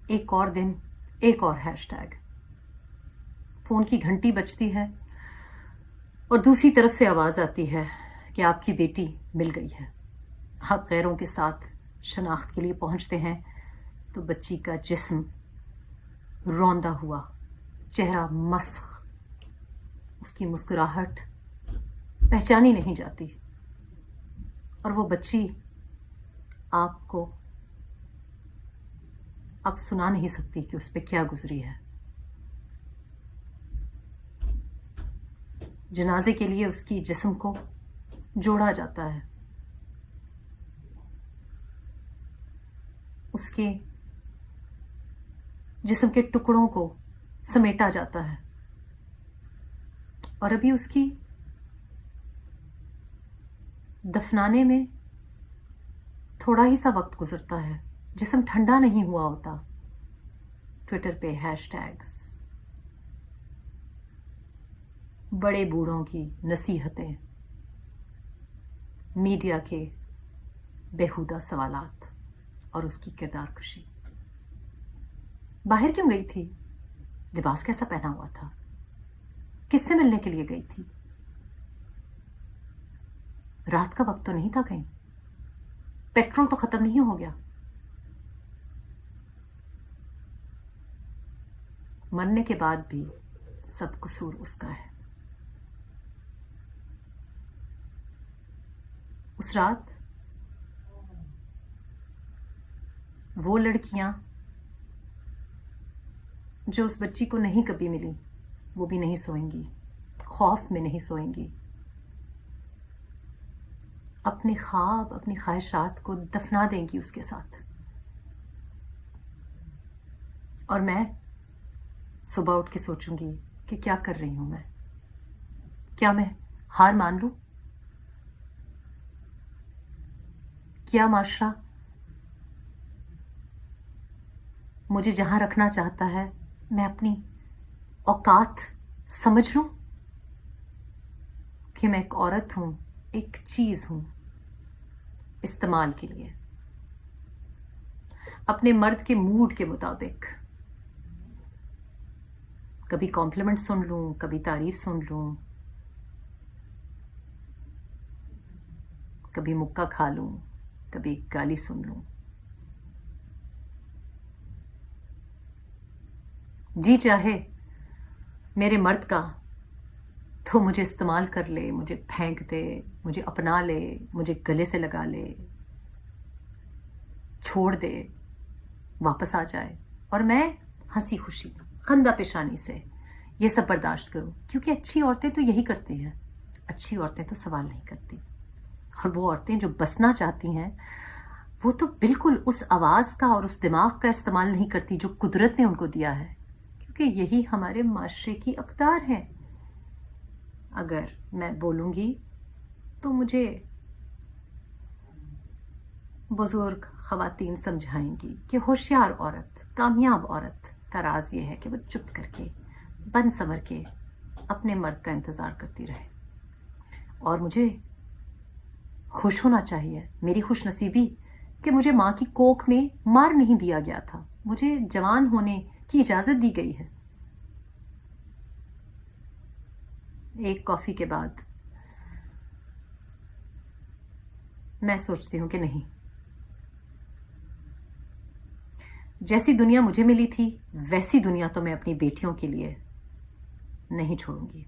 एक और दिन, एक और हैशटैग। फोन की घंटी बजती है और दूसरी तरफ से आवाज आती है कि आपकी बेटी मिल गई है। आप गैरों के साथ शनाख्त के लिए पहुंचते हैं तो बच्ची का जिस्म रौंदा हुआ, चेहरा मस्ख, उसकी मुस्कुराहट पहचानी नहीं जाती और वो बच्ची आपको अब सुना नहीं सकती कि उस पर क्या गुजरी है। जनाजे के लिए उसकी जिस्म को जोड़ा जाता है, उसके जिस्म के टुकड़ों को समेटा जाता है और अभी उसकी दफनाने में थोड़ा ही सा वक्त गुजरता है, जिस्म ठंडा नहीं हुआ होता। ट्विटर पे हैशटैग्स, बड़े बूढ़ों की नसीहतें, मीडिया के बेहुदा सवालात और उसकी किरदार कशी। बाहर क्यों गई थी? लिबास कैसा पहना हुआ था? किससे मिलने के लिए गई थी? रात का वक्त तो नहीं था कहीं? पेट्रोल तो खत्म नहीं हो गया? मरने के बाद भी सब कसूर उसका है। उस रात वो लड़कियां जो उस बच्ची को नहीं कभी मिली, वो भी नहीं सोएंगी, खौफ में नहीं सोएंगी, अपने ख्वाब, अपनी ख्वाहिशात को दफना देंगी उसके साथ। और मैं सुबह उठ के सोचूंगी कि क्या कर रही हूं मैं? क्या मैं हार मान लूं? क्या माशरा मुझे जहां रखना चाहता है मैं अपनी औकात समझ लूं कि मैं एक औरत हूं, एक चीज हूं, इस्तेमाल के लिए, अपने मर्द के मूड के मुताबिक। कभी कॉम्प्लीमेंट सुन लूं, कभी तारीफ सुन लूं, कभी मुक्का खा लूं, कभी गाली सुन लूं। जी चाहे मेरे मर्द का तो मुझे इस्तेमाल कर ले, मुझे फेंक दे, मुझे अपना ले, मुझे गले से लगा ले, छोड़ दे, वापस आ जाए और मैं हंसी खुशी खंदा पेशानी से ये सब बर्दाश्त करूं, क्योंकि अच्छी औरतें तो यही करती हैं। अच्छी औरतें तो सवाल नहीं करती, और वो औरतें जो बसना चाहती हैं वो तो बिल्कुल उस आवाज का और उस दिमाग का इस्तेमाल नहीं करती जो कुदरत ने उनको दिया है, क्योंकि यही हमारे माशरे की अक़दार है। अगर मैं बोलूंगी तो मुझे बुजुर्ग ख़वातीन समझाएंगी कि होशियार औरत, कामयाब औरत का राज ये है कि वो चुप करके, बन संवर के अपने मर्द का इंतज़ार करती रहे। और मुझे खुश होना चाहिए, मेरी खुश नसीबी कि मुझे माँ की कोख में मार नहीं दिया गया था, मुझे जवान होने की इजाज़त दी गई है। एक कॉफ़ी के बाद मैं सोचती हूँ कि नहीं, जैसी दुनिया मुझे मिली थी वैसी दुनिया तो मैं अपनी बेटियों के लिए नहीं छोड़ूंगी।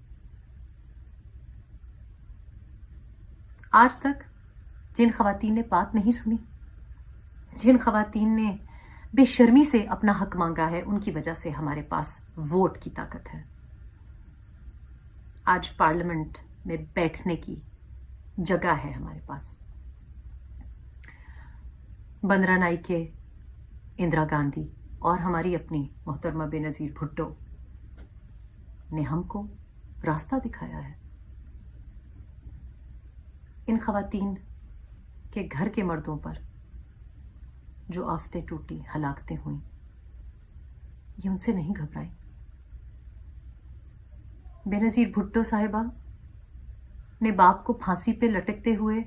आज तक जिन ख़वातीन ने बात नहीं सुनी, जिन ख़वातीन ने बेशर्मी से अपना हक मांगा है, उनकी वजह से हमारे पास वोट की ताकत है। आज पार्लियामेंट में बैठने की जगह है हमारे पास। बंदरा नाइके, इंदिरा गांधी और हमारी अपनी मोहतरमा बेनज़ीर भुट्टो ने हमको रास्ता दिखाया है। इन ख़वातीन के घर के मर्दों पर जो आफतें टूटी, हलाकतें हुई, ये उनसे नहीं घबराई। बेनज़ीर भुट्टो साहिबा ने बाप को फांसी पे लटकते हुए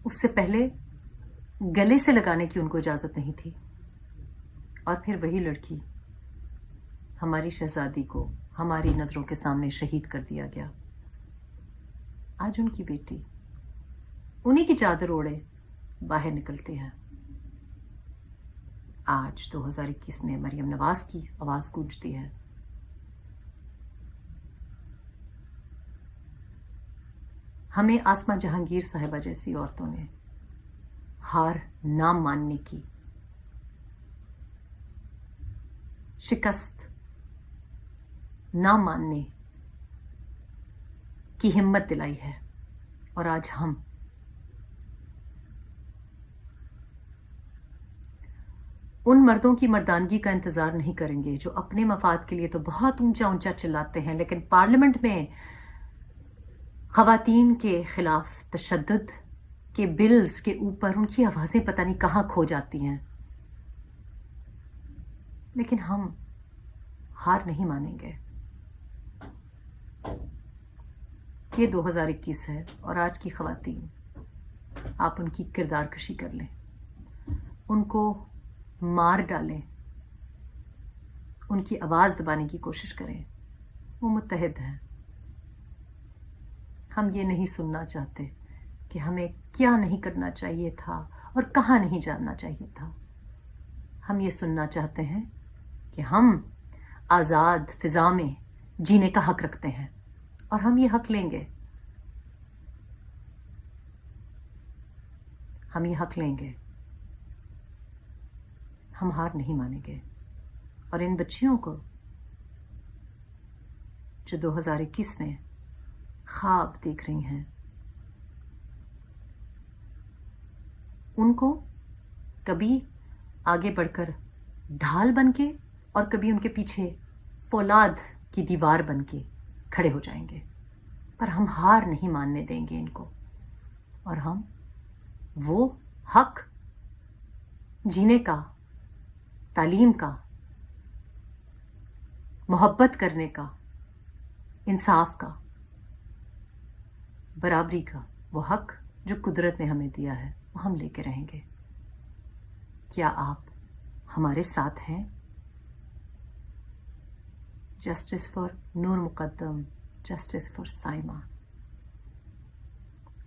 उससे पहले गले से लगाने की उनको इजाजत नहीं थी। और फिर वही लड़की, हमारी शहजादी को हमारी नजरों के सामने शहीद कर दिया गया। आज उनकी बेटी उन्हीं की चादर ओढ़े बाहर निकलती है। आज 2021 में मरियम नवाज की आवाज गूंजती है। हमें आसमा जहांगीर साहिबा जैसी औरतों ने हार ना मानने की, शिकस्त ना मानने की हिम्मत दिलाई है। और आज हम उन मर्दों की मर्दानगी का इंतजार नहीं करेंगे जो अपने मफाद के लिए तो बहुत ऊंचा ऊंचा चिल्लाते हैं, लेकिन पार्लियामेंट में खवातीन के खिलाफ तशद्दुद के बिल्स के ऊपर उनकी आवाजें पता नहीं कहां खो जाती हैं। लेकिन हम हार नहीं मानेंगे। ये 2021 है और आज की खवातीन, आप उनकी किरदार कशी कर लें, उनको मार डालें, उनकी आवाज दबाने की कोशिश करें। वो मुत्तहिद हैं। हम ये नहीं सुनना चाहते कि हमें क्या नहीं करना चाहिए था और कहाँ नहीं जाना चाहिए था। हम ये सुनना चाहते हैं कि हम आज़ाद फिजा में जीने का हक रखते हैं और हम ये हक लेंगे। हम ये हक लेंगे। हम हार नहीं मानेंगे। और इन बच्चियों को जो 2021 में ख्वाब देख रही हैं, उनको कभी आगे बढ़कर ढाल बनके और कभी उनके पीछे फौलाद की दीवार बनके खड़े हो जाएंगे, पर हम हार नहीं मानने देंगे इनको। और हम वो हक जीने का, तालीम का, मोहब्बत करने का, इंसाफ का, बराबरी का, वो हक जो कुदरत ने हमें दिया है, वो हम लेके रहेंगे। क्या आप हमारे साथ हैं? Justice for Noor Muqaddam, justice for Saima.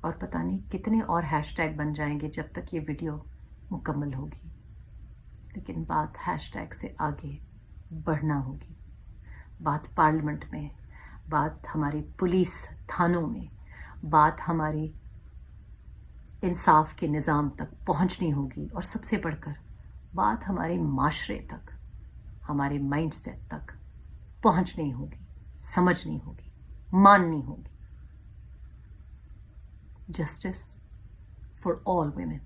और पता नहीं कितने और हैशटैग बन जाएंगे जब तक ये वीडियो मुकम्मल होगी। लेकिन बात हैशटैग से आगे बढ़ना होगी। बात पार्लियामेंट में, बात हमारी पुलिस थानों में, बात हमारी इंसाफ के निज़ाम तक पहुंचनी होगी। और सबसे बढ़कर बात हमारे माशरे तक, हमारे माइंडसेट तक पहुंचनी होगी, समझनी होगी, माननी होगी। Justice for all women.